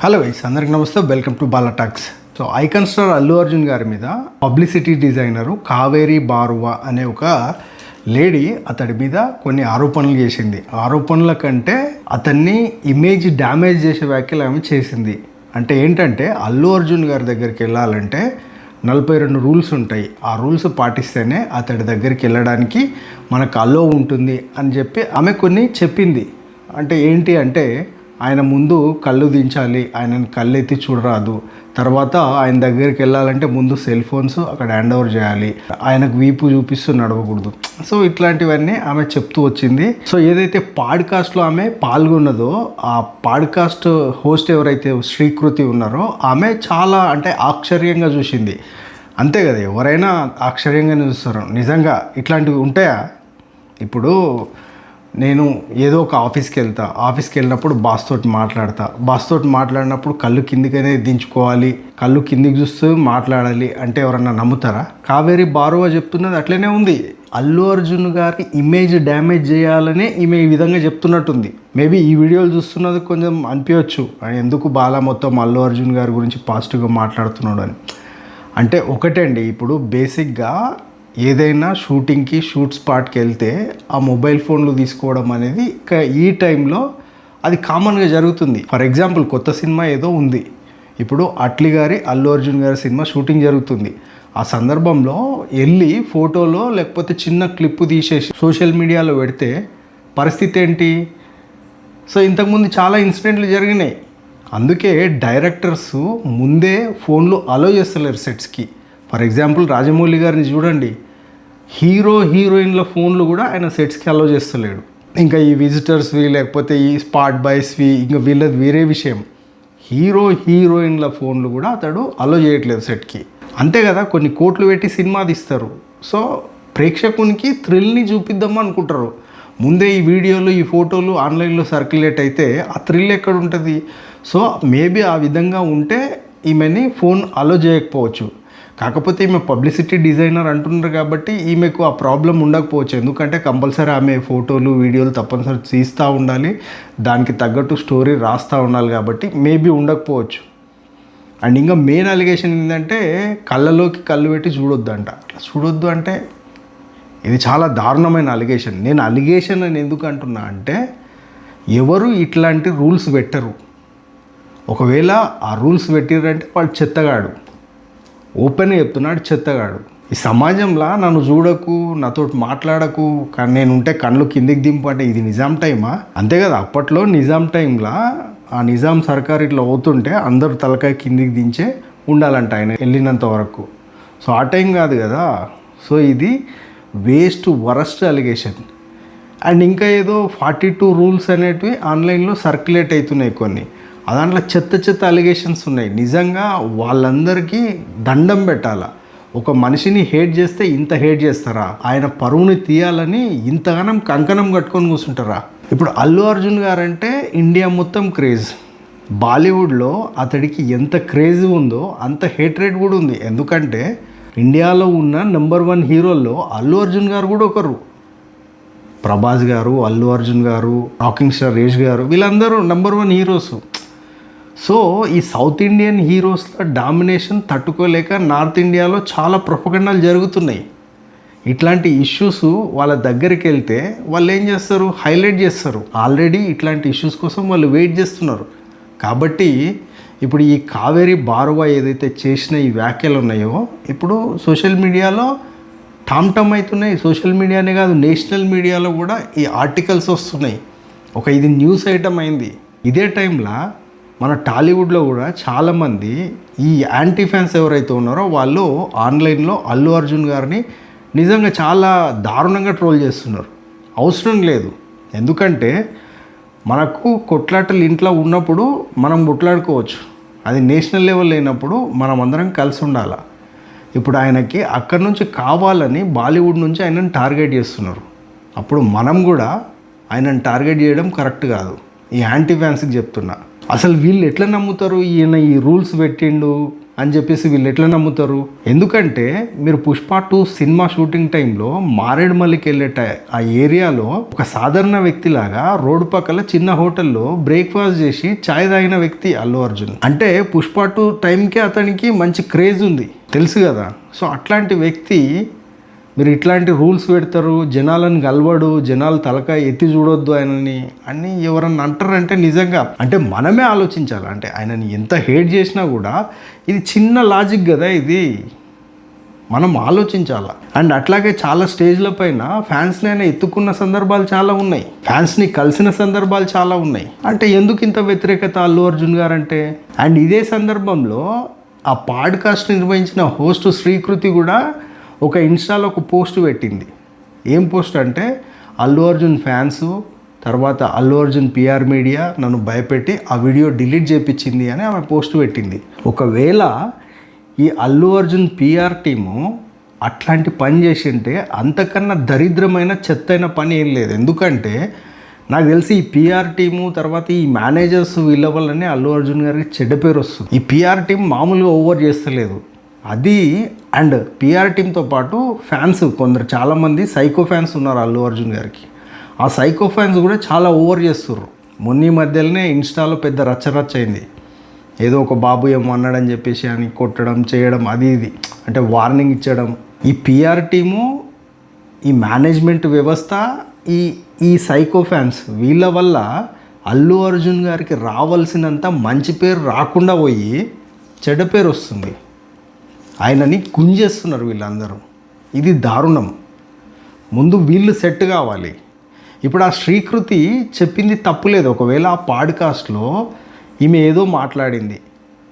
Hello guys, అందరికి నమస్తే. Welcome to Bala talks. So icon star Allu Arjun గారి మీద పబ్లిసిటీ డిజైనరు కావేరి బారువా అనే ఒక లేడీ అతడి మీద కొన్ని ఆరోపణలు చేసింది. ఆరోపణల కంటే అతన్ని ఇమేజ్ డ్యామేజ్ చేసే వ్యాఖ్యలు ఆమె చేసింది. అంటే ఏంటంటే అల్లు అర్జున్ గారి దగ్గరికి వెళ్ళాలంటే 42 రూల్స్ ఉంటాయి. ఆ రూల్స్ పాటిస్తేనే అతడి దగ్గరికి వెళ్ళడానికి మనకు అలో ఉంటుంది అని చెప్పి ఆమె కొన్ని చెప్పింది. అంటే ఏంటి అంటే ఆయన ముందు కళ్ళు దించాలి, ఆయనను కళ్ళు ఎత్తి చూడరాదు, తర్వాత ఆయన దగ్గరికి వెళ్ళాలంటే ముందు సెల్ ఫోన్స్ అక్కడ హ్యాండ్ ఓవర్ చేయాలి, ఆయనకు వీపు చూపిస్తూ నడవకూడదు. సో ఇట్లాంటివన్నీ ఆమె చెప్తూ వచ్చింది. సో ఏదైతే పాడ్కాస్ట్లో ఆమె పాల్గొన్నదో ఆ పాడ్కాస్ట్ హోస్ట్ ఎవరైతే శ్రీకృతి ఉన్నారో ఆమె చాలా అంటే ఆశ్చర్యంగా చూసింది. అంతే కదా, ఎవరైనా ఆశ్చర్యంగానే చూస్తారు. నిజంగా ఇట్లాంటివి ఉంటాయా? ఇప్పుడు నేను ఏదో ఒక ఆఫీస్కి వెళ్ళినప్పుడు బాస్ తోటి మాట్లాడినప్పుడు కళ్ళు కిందికనే దించుకోవాలి, కళ్ళు కిందికి చూస్తూ మాట్లాడాలి అంటే ఎవరన్నా నమ్ముతారా? కావేరి బారువా చెప్తున్నది అట్లనే ఉంది. అల్లు అర్జున్ గారి ఇమేజ్ డ్యామేజ్ చేయాలని ఈమె ఈ విధంగా చెప్తున్నట్టుంది. మేబీ ఈ వీడియోలు చూస్తున్నది కొంచెం అనిపించవచ్చు, ఎందుకు బాలా మొత్తం అల్లు అర్జున్ గారి గురించి పాజిటివ్గా మాట్లాడుతున్నాడు అని. అంటే ఒకటే అండి, ఇప్పుడు బేసిక్గా ఏదైనా షూట్ స్పాట్కి వెళ్తే ఆ మొబైల్ ఫోన్లు తీసుకోవడం అనేది ఈ టైంలో అది కామన్గా జరుగుతుంది. ఫర్ ఎగ్జాంపుల్ కొత్త సినిమా ఏదో ఉంది, ఇప్పుడు అట్లీ గారి అల్లు అర్జున్ గారి సినిమా షూటింగ్ జరుగుతుంది. ఆ సందర్భంలో వెళ్ళి ఫోటోలో లేకపోతే చిన్న క్లిప్ తీసేసి సోషల్ మీడియాలో పెడితే పరిస్థితి ఏంటి? సో ఇంతకుముందు చాలా ఇన్సిడెంట్లు జరిగినాయి. అందుకే డైరెక్టర్స్ ముందే ఫోన్లు అలో చేస్తలేరు సెట్స్కి. ఫర్ ఎగ్జాంపుల్ రాజమౌళి గారిని చూడండి, హీరోయిన్ల ఫోన్లు కూడా ఆయన సెట్స్కి అలో చేస్తలేడు. ఇంకా ఈ విజిటర్స్వి లేకపోతే ఈ స్పాట్ బాయ్స్వి ఇంకా వీళ్ళది వేరే విషయం. హీరోయిన్ల ఫోన్లు కూడా అతడు అలో చేయట్లేదు సెట్కి. అంతే కదా, కొన్ని కోట్లు పెట్టి సినిమా తీస్తారు. సో ప్రేక్షకునికి థ్రిల్ని చూపిద్దాం అనుకుంటారు. ముందే ఈ వీడియోలు ఈ ఫోటోలు ఆన్లైన్లో సర్క్యులేట్ అయితే ఆ థ్రిల్ ఎక్కడ ఉంటుంది? సో మేబీ ఆ విధంగా ఉంటే ఈమెని ఫోన్ అలో చేయకపోవచ్చు. కాకపోతే ఈమె పబ్లిసిటీ డిజైనర్ అంటున్నారు కాబట్టి ఈమెకు ఆ ప్రాబ్లం ఉండకపోవచ్చు. ఎందుకంటే కంపల్సరీ ఆమె ఫోటోలు వీడియోలు తప్పనిసరి తీస్తూ ఉండాలి, దానికి తగ్గట్టు స్టోరీ రాస్తూ ఉండాలి కాబట్టి మేబీ ఉండకపోవచ్చు. అండ్ ఇంకా మెయిన్ అలిగేషన్ ఏంటంటే కళ్ళలోకి కళ్ళు పెట్టి చూడొద్దు అంటే ఇది చాలా దారుణమైన అలిగేషన్. నేను అలిగేషన్ అని ఎందుకు అంటున్నా అంటే ఎవరు ఇట్లాంటి రూల్స్ పెట్టరు. ఒకవేళ ఆ రూల్స్ పెట్టిరంటే వాడు చెత్తగాడు, ఓపెన్గా చెప్తున్నాడు, చెత్తగాడు. ఈ సమాజంలో నన్ను చూడకు, నాతో మాట్లాడకు, కానీ నేను ఉంటే కళ్ళు కిందికి దింపు అంటే ఇది నిజాం టైమా? అంతే కదా, అప్పట్లో నిజాం టైంలో ఆ నిజాం సర్కార్ ఇట్లా అవుతుంటే అందరు తలకాయ కిందికి దించే ఉండాలంట ఆయన వెళ్ళినంత వరకు. సో ఆ టైం కాదు కదా. సో ఇది వరస్ట్ అలిగేషన్. అండ్ ఇంకా ఏదో 42 రూల్స్ అనేటివి ఆన్లైన్లో సర్క్యులేట్ అవుతున్నాయి కొన్ని. దాంట్లో చెత్త అలిగేషన్స్ ఉన్నాయి. నిజంగా వాళ్ళందరికీ దండం పెట్టాలా. ఒక మనిషిని హేట్ చేస్తే ఇంత హేట్ చేస్తారా? ఆయన పరువుని తీయాలని ఇంతగానం కంకణం కట్టుకొని కూర్చుంటారా? ఇప్పుడు అల్లు అర్జున్ గారంటే ఇండియా మొత్తం క్రేజ్. బాలీవుడ్లో అతడికి ఎంత క్రేజ్ ఉందో అంత హేట్రేట్ కూడా ఉంది. ఎందుకంటే ఇండియాలో ఉన్న నెంబర్ 1 హీరోల్లో అల్లు అర్జున్ గారు కూడా ఒకరు. ప్రభాస్ గారు, అల్లు అర్జున్ గారు, రాకింగ్ స్టార్ రేష్ గారు, వీళ్ళందరూ నెంబర్ 1 హీరోస్. సో ఈ సౌత్ ఇండియన్ హీరోస్లో డామినేషన్ తట్టుకోలేక నార్త్ ఇండియాలో చాలా ప్రొపగండాలు జరుగుతున్నాయి. ఇట్లాంటి ఇష్యూస్ వాళ్ళ దగ్గరికి వెళ్తే వాళ్ళు ఏం చేస్తారు? హైలైట్ చేస్తారు. ఆల్రెడీ ఇట్లాంటి ఇష్యూస్ కోసం వాళ్ళు వెయిట్ చేస్తున్నారు. కాబట్టి ఇప్పుడు ఈ కావేరి బారువా ఏదైతే చేసిన ఈ వ్యాఖ్యలు ఉన్నాయో ఇప్పుడు సోషల్ మీడియాలో టామ్ అవుతున్నాయి. సోషల్ మీడియానే కాదు, నేషనల్ మీడియాలో కూడా ఈ ఆర్టికల్స్ వస్తున్నాయి. ఇది న్యూస్ ఐటమ్ అయింది. ఇదే టైంలో మన టాలీవుడ్లో కూడా చాలామంది ఈ యాంటీ ఫ్యాన్స్ ఎవరైతే ఉన్నారో వాళ్ళు ఆన్లైన్లో అల్లు అర్జున్ గారిని నిజంగా చాలా దారుణంగా ట్రోల్ చేస్తున్నారు. అవసరం లేదు. ఎందుకంటే మనకు కొట్లాటలు ఇంట్లో ఉన్నప్పుడు మనం కొట్లాడుకోవచ్చు, అది నేషనల్ లెవెల్ అయినప్పుడు మనం అందరం కలిసి ఉండాలి. ఇప్పుడు ఆయనకి అక్కడి నుంచి కావాలని బాలీవుడ్ నుంచి ఆయనను టార్గెట్ చేస్తున్నారు. అప్పుడు మనం కూడా ఆయనను టార్గెట్ చేయడం కరెక్ట్ కాదు. ఈ యాంటీ ఫ్యాన్స్కి చెప్తున్నా. అసలు వీళ్ళు ఎట్లా నమ్ముతారు ఈయన ఈ రూల్స్ పెట్టిండు, అని చెప్పేసి వీళ్ళు ఎట్లా నమ్ముతారు? ఎందుకంటే మీరు పుష్ప 2 సినిమా షూటింగ్ టైంలో మారేడుమల్లికి వెళ్ళే ఆ ఏరియాలో ఒక సాధారణ వ్యక్తిలాగా రోడ్డు పక్కల చిన్న హోటల్లో బ్రేక్ఫాస్ట్ చేసి చాయ్ తాగిన వ్యక్తి అల్లు అర్జున్. అంటే పుష్ప 2 టైంకి అతనికి మంచి క్రేజ్ ఉంది, తెలుసు కదా. సో అట్లాంటి వ్యక్తి మీరు ఇట్లాంటి రూల్స్ పెడతారు, జనాలను గలవడు, జనాలు తలకాయ ఎత్తి చూడొద్దు ఆయనని అని ఎవరన్నా అంటారంటే నిజంగా అంటే మనమే ఆలోచించాలి. అంటే ఆయనని ఎంత హేట్ చేసినా కూడా ఇది చిన్న లాజిక్ కదా, ఇది మనం ఆలోచించాలి. అండ్ అట్లాగే చాలా స్టేజ్ల పైన ఫ్యాన్స్ని ఆయన ఎత్తుకున్న సందర్భాలు చాలా ఉన్నాయి, ఫ్యాన్స్ని కలిసిన సందర్భాలు చాలా ఉన్నాయి. అంటే ఎందుకు ఇంత వ్యతిరేకత అల్లు అర్జున్ గారు అంటే? అండ్ ఇదే సందర్భంలో ఆ పాడ్కాస్ట్ నిర్వహించిన హోస్ట్ శ్రీకృతి కూడా ఒక ఇన్స్టాలో ఒక పోస్ట్ పెట్టింది. ఏం పోస్ట్ అంటే, అల్లు అర్జున్ ఫ్యాన్సు తర్వాత అల్లు అర్జున్ పిఆర్ మీడియా నన్ను భయపెట్టి ఆ వీడియో డిలీట్ చేయించింది అని ఆమె పోస్ట్ పెట్టింది. ఒకవేళ ఈ అల్లు అర్జున్ పిఆర్ టీము అట్లాంటి పని చేసి ఉంటే అంతకన్నా దరిద్రమైన చెత్తైన పని ఏం లేదు. ఎందుకంటే నాకు తెలిసి ఈ పిఆర్ టీము తర్వాత ఈ మేనేజర్స్ వీళ్ళ వల్లనే అల్లు అర్జున్ గారికి చెడ్డ పేరు వస్తుంది. ఈ పిఆర్ టీం మామూలుగా ఓవర్ చేస్తలేదు అది. అండ్ పిఆర్ టీంతో పాటు ఫ్యాన్స్ కొందరు చాలామంది సైకో ఫ్యాన్స్ ఉన్నారు అల్లు అర్జున్ గారికి. ఆ సైకో ఫ్యాన్స్ కూడా చాలా ఓవర్ చేస్తుర్రు. మొన్న మధ్యలోనే ఇన్స్టాలో పెద్ద రచ్చరచ్చ అయింది. ఏదో ఒక బాబు ఏమో అన్నాడని చెప్పేసి అని కొట్టడం చేయడం అది ఇది అంటే వార్నింగ్ ఇచ్చడం. ఈ పిఆర్ టీము, ఈ మేనేజ్మెంట్ వ్యవస్థ, ఈ సైకో ఫ్యాన్స్ వీళ్ళ వల్ల అల్లు అర్జున్ గారికి రావాల్సినంత మంచి పేరు రాకుండా పోయి చెడ్డ పేరు వస్తుంది. ఆయనని గుంజేస్తున్నారు వీళ్ళందరూ. ఇది దారుణం. ముందు వీళ్ళు సెట్ కావాలి. ఇప్పుడు ఆ శ్రీకృతి చెప్పింది తప్పులేదు. ఒకవేళ ఆ పాడ్కాస్ట్లో ఈమె ఏదో మాట్లాడింది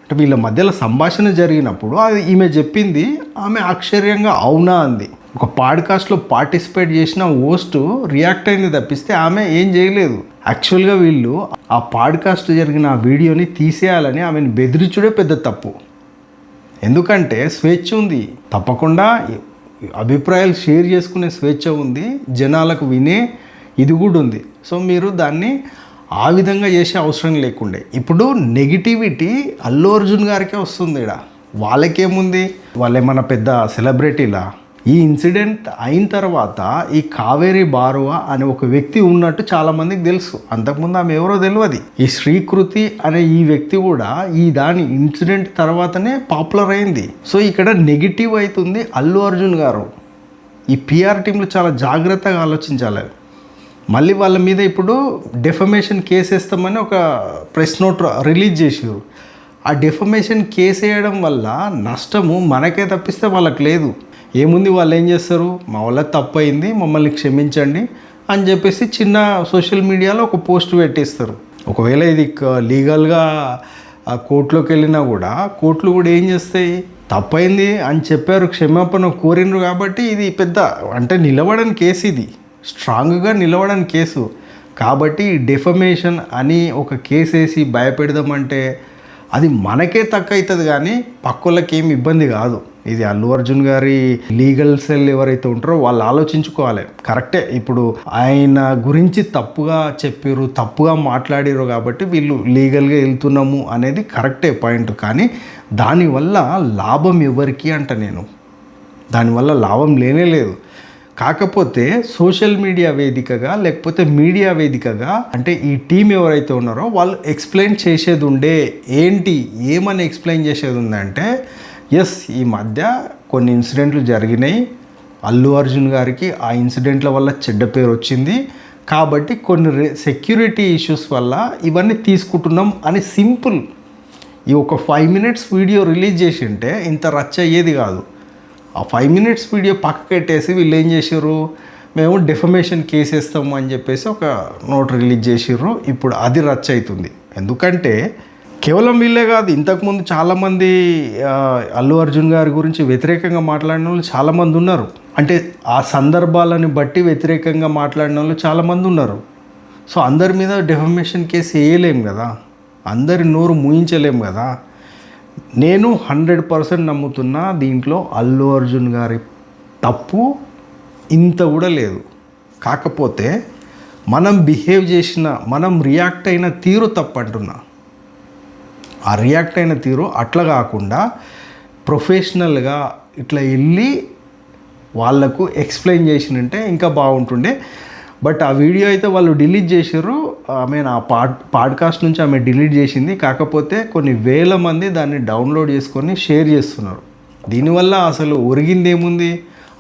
అంటే వీళ్ళ మధ్యలో సంభాషణ జరిగినప్పుడు అది ఈమె చెప్పింది, ఆమె ఆశ్చర్యంగా అవునా అంది. ఒక పాడ్కాస్ట్లో పార్టిసిపేట్ చేసిన హోస్ట్ రియాక్ట్ అయింది తప్పిస్తే ఆమె ఏం చేయలేదు. యాక్చువల్గా వీళ్ళు ఆ పాడ్కాస్ట్ జరిగిన ఆ వీడియోని తీసేయాలని ఆమెను బెదిరించుడే పెద్ద తప్పు. ఎందుకంటే స్వేచ్ఛ ఉంది, తప్పకుండా అభిప్రాయాలు షేర్ చేసుకునే స్వేచ్ఛ ఉంది, జనాలకు వినే ఇది కూడా ఉంది. సో మీరు దాన్ని ఆ విధంగా చేసే అవసరం లేకుండే. ఇప్పుడు నెగిటివిటీ అల్లు అర్జున్ గారికే వస్తుంది. ఇక్కడ వాళ్ళకేముంది, వాళ్ళు ఏమన్నా పెద్ద సెలబ్రిటీలా? ఈ ఇన్సిడెంట్ అయిన తర్వాత ఈ కావేరి బారువా అనే ఒక వ్యక్తి ఉన్నట్టు చాలామందికి తెలుసు. అంతకుముందు ఆమె ఎవరో తెలియదు. ఈ శ్రీకృతి అనే ఈ వ్యక్తి కూడా ఈ దాని ఇన్సిడెంట్ తర్వాతనే పాపులర్ అయింది. సో ఇక్కడ నెగిటివ్ అవుతుంది అల్లు అర్జున్ గారు. ఈ పిఆర్ టీంలు చాలా జాగ్రత్తగా ఆలోచించాలి. మళ్ళీ వాళ్ళ మీద ఇప్పుడు డెఫమేషన్ కేసు వేస్తామని ఒక ప్రెస్ నోట్ రిలీజ్ చేసారు. ఆ డెఫమేషన్ కేసు వేయడం వల్ల నష్టము మనకే తప్పిస్తే వాళ్ళకి లేదు. ఏముంది, వాళ్ళు ఏం చేస్తారు, మా వల్ల తప్పు అయింది మమ్మల్ని క్షమించండి అని చెప్పేసి చిన్న సోషల్ మీడియాలో ఒక పోస్ట్ పెట్టేస్తారు. ఒకవేళ ఇది లీగల్గా కోర్టులోకి వెళ్ళినా కూడా కోర్టులు కూడా ఏం చేస్తాయి, తప్పైంది అని చెప్పారు, క్షమాపణ కోరినరు కాబట్టి ఇది పెద్ద అంటే నిలబడని కేసు, ఇది స్ట్రాంగ్గా నిలబడని కేసు. కాబట్టి డెఫమేషన్ అని ఒక కేసు వేసి భయపెడదామంటే అది మనకే తక్కువ అవుతుంది కానీ పక్కలకి ఏమి ఇబ్బంది కాదు. ఇది అల్లు అర్జున్ గారి లీగల్ సెల్ ఎవరైతే ఉంటారో వాళ్ళు ఆలోచించుకోవాలి. కరెక్టే, ఇప్పుడు ఆయన గురించి తప్పుగా చెప్పారు, తప్పుగా మాట్లాడారు కాబట్టి వీళ్ళు లీగల్గా వెళ్తున్నాము అనేది కరెక్టే పాయింట్. కానీ దానివల్ల లాభం ఎవరికి అంట నేను, దానివల్ల లాభం లేనే లేదు. కాకపోతే సోషల్ మీడియా వేదికగా లేకపోతే మీడియా వేదికగా అంటే ఈ టీం ఎవరైతే ఉన్నారో వాళ్ళు ఎక్స్ప్లెయిన్ చేసేది ఉండే. ఏంటి ఏమని ఎక్స్ప్లెయిన్ చేసేది ఉందంటే, ఎస్ ఈ మధ్య కొన్ని ఇన్సిడెంట్లు జరిగినాయి, అల్లు అర్జున్ గారికి ఆ ఇన్సిడెంట్ల వల్ల చెడ్డ పేరు వచ్చింది కాబట్టి కొన్ని సెక్యూరిటీ ఇష్యూస్ వల్ల ఇవన్నీ తీసుకుంటున్నాం అని సింపుల్ ఈ ఒక 5 minutes వీడియో రిలీజ్ చేసి ఉంటే ఇంత రచ్చ అయ్యేది కాదు. ఆ 5 minutes వీడియో పక్కకెట్టేసి వీళ్ళు ఏం చేసారు, మేము డెఫమేషన్ కేసు వేస్తాము అని చెప్పేసి ఒక నోట్ రిలీజ్ చేసిర్రు. ఇప్పుడు అది రచ్చ అవుతుంది. ఎందుకంటే కేవలం వీళ్ళే కాదు, ఇంతకుముందు చాలామంది అల్లు అర్జున్ గారి గురించి వ్యతిరేకంగా మాట్లాడిన వాళ్ళు చాలామంది ఉన్నారు. అంటే ఆ సందర్భాలను బట్టి వ్యతిరేకంగా మాట్లాడిన వాళ్ళు చాలామంది ఉన్నారు. సో అందరి మీద డెఫమేషన్ కేసు వేయలేం కదా, అందరి నోరు మూయించలేం కదా. నేను 100% నమ్ముతున్నా దీంట్లో అల్లు అర్జున్ గారి తప్పు ఇంత కూడా లేదు. కాకపోతే మనం బిహేవ్ చేసిన, మనం రియాక్ట్ అయిన తీరు తప్పు అంటున్నా. ఆ రియాక్ట్ అయిన తీరు అట్లా కాకుండా ప్రొఫెషనల్గా ఇట్లా వెళ్ళి వాళ్ళకు ఎక్స్ప్లెయిన్ చేసినంటే ఇంకా బాగుంటుండే. బట్ ఆ వీడియో అయితే వాళ్ళు డిలీట్ చేసారు. ఆమె నా పాడ్కాస్ట్ నుంచి ఆమె డిలీట్ చేసింది. కాకపోతే కొన్ని వేల మంది దాన్ని డౌన్లోడ్ చేసుకొని షేర్ చేస్తున్నారు. దీనివల్ల అసలు ఒరిగింది ఏముంది?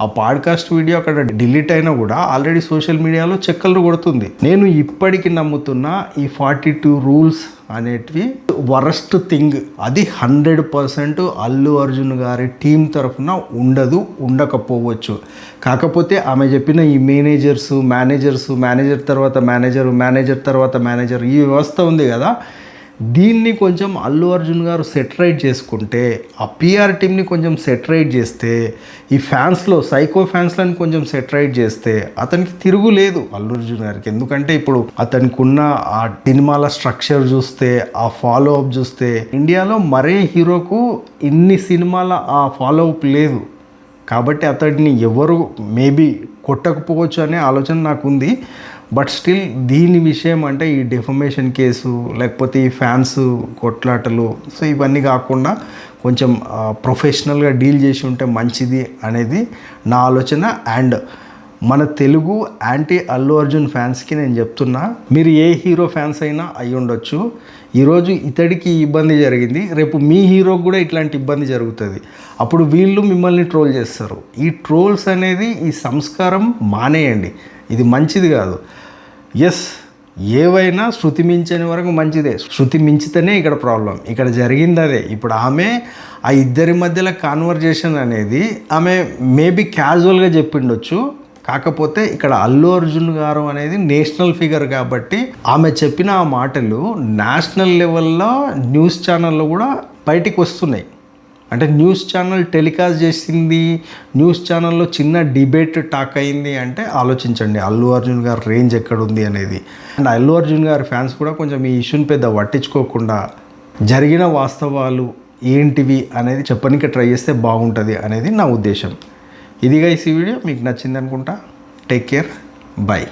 ఆ పాడ్కాస్ట్ వీడియో అక్కడ డిలీట్ అయినా కూడా ఆల్రెడీ సోషల్ మీడియాలో చెక్కలు కొడుతుంది. నేను ఇప్పటికి నమ్ముతున్నా ఈ 42 రూల్స్ అనేటివి వరస్ట్ థింగ్. అది 100% అల్లు అర్జున్ గారి టీం తరఫున ఉండకపోవచ్చు. కాకపోతే ఆమె చెప్పిన ఈ మేనేజర్ తర్వాత మేనేజర్ ఈ వ్యవస్థ ఉంది కదా, దీన్ని కొంచెం అల్లు అర్జున్ గారు సెటరైట్ చేసుకుంటే, ఆ పిఆర్ టీమ్ని కొంచెం సెటరైట్ చేస్తే, ఈ ఫ్యాన్స్లో సైకో ఫ్యాన్స్లను కొంచెం సెటరైట్ చేస్తే అతనికి తిరుగులేదు అల్లు అర్జున్ గారికి. ఎందుకంటే ఇప్పుడు అతనికి ఉన్న ఆ సినిమాల స్ట్రక్చర్ చూస్తే, ఆ ఫాలో అప్ చూస్తే, ఇండియాలో మరే హీరోకు ఇన్ని సినిమాల ఆ ఫాలో అప్ లేదు. కాబట్టి అతడిని ఎవరు మేబీ కొట్టకపోవచ్చు అనే ఆలోచన నాకు ఉంది. బట్ స్టిల్ దీని విషయం అంటే ఈ డెఫమేషన్ కేసు, లేకపోతే ఈ ఫ్యాన్స్ కొట్లాటలు, సో ఇవన్నీ కాకుండా కొంచెం ప్రొఫెషనల్గా డీల్ చేసి ఉంటే మంచిది అనేది నా ఆలోచన. అండ్ మన తెలుగు యాంటీ అల్లు అర్జున్ ఫ్యాన్స్కి నేను చెప్తున్నా, మీరు ఏ హీరో ఫ్యాన్స్ అయినా అయి ఉండొచ్చు. ఈరోజు ఇతడికి ఇబ్బంది జరిగింది, రేపు మీ హీరోకి కూడా ఇట్లాంటి ఇబ్బంది జరుగుతుంది. అప్పుడు వీళ్ళు మిమ్మల్ని ట్రోల్ చేస్తారు. ఈ ట్రోల్స్ అనేది, ఈ సంస్కారం మానేయండి. ఇది మంచిది కాదు. ఎస్, ఏవైనా శృతి మించని వరకు మంచిదే. శృతి మించితేనే ఇక్కడ ప్రాబ్లం. ఇక్కడ జరిగింది అదే. ఇప్పుడు ఆమె ఆ ఇద్దరి మధ్యలో కాన్వర్జేషన్ అనేది ఆమె మేబీ క్యాజువల్గా చెప్పిండొచ్చు. కాకపోతే ఇక్కడ అల్లు అర్జున్ గారు అనేది నేషనల్ ఫిగర్ కాబట్టి ఆమె చెప్పిన ఆ మాటలు నేషనల్ లెవెల్లో న్యూస్ ఛానల్లో కూడా బయటికి వస్తున్నాయి. అంటే న్యూస్ ఛానల్ టెలికాస్ట్ చేసింది, న్యూస్ ఛానల్లో చిన్న డిబేట్ టాక్ అయింది అంటే ఆలోచించండి అల్లు అర్జున్ గారి రేంజ్ ఎక్కడుంది అనేది. అండ్ అల్లు అర్జున్ గారి ఫ్యాన్స్ కూడా కొంచెం ఈ ఇష్యూని పెద్ద పట్టించుకోకుండా జరిగిన వాస్తవాలు ఏంటివి అనేది చెప్పడానికి ట్రై చేస్తే బాగుంటుంది అనేది నా ఉద్దేశం. ఇది గైస్ ఈ వీడియో మీకు నచ్చింది అనుకుంటా. Take care, by.